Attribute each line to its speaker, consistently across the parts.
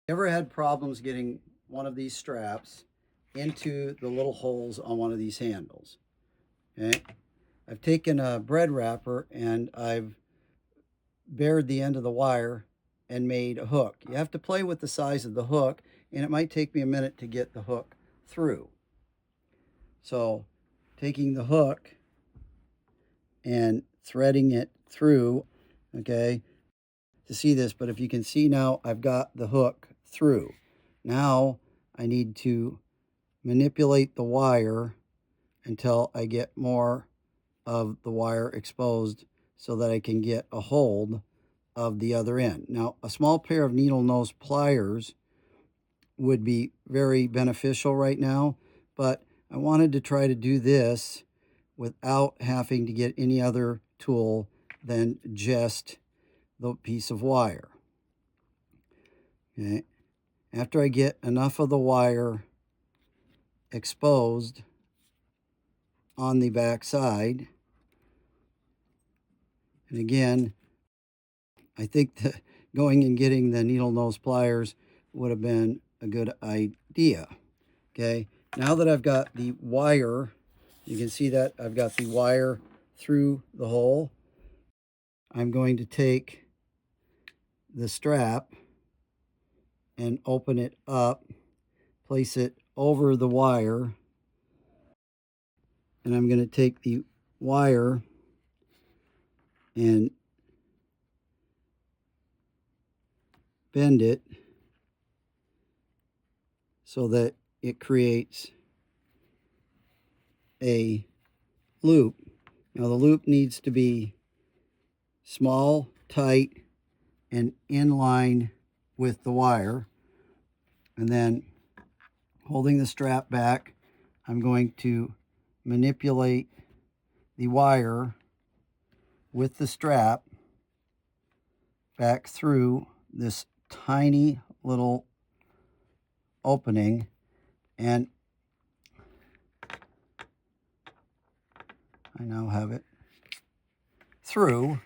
Speaker 1: Ever had problems getting one of these straps into the little holes on one of these handles? Okay. I've taken a bread wrapper and I've bared the end of the wire and made a hook. You have to play with the size of the hook, and it might take me a minute to get the hook through. So taking the hook and threading it through, okay, to see this, but if you can see now, I've got the hook through. Now I need to manipulate the wire until I get more of the wire exposed so that I can get a hold of the other end. Now, a small pair of needle nose pliers would be very beneficial right now, but I wanted to try to do this without having to get any other tool than just the piece of wire. Okay. After I get enough of the wire exposed on the back side, and again, I think that going and getting the needle nose pliers would have been a good idea. Okay, now that I've got the wire, you can see that I've got the wire through the hole. I'm going to take the strap and open it up, place it over the wire, and I'm going to take the wire and bend it so that it creates a loop. Now the loop needs to be small, tight, and in line with the wire. And then holding the strap back, I'm going to manipulate the wire with the strap back through this tiny little opening, and I now have it through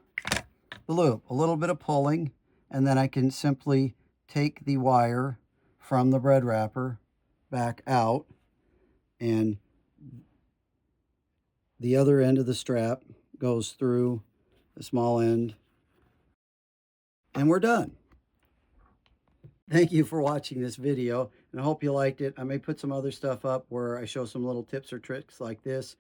Speaker 1: the loop. A little bit of pulling, and then I can simply take the wire from the bread wrapper back out, and the other end of the strap goes through the small end, and we're done. Thank you for watching this video, and I hope you liked it. I may put some other stuff up where I show some little tips or tricks like this.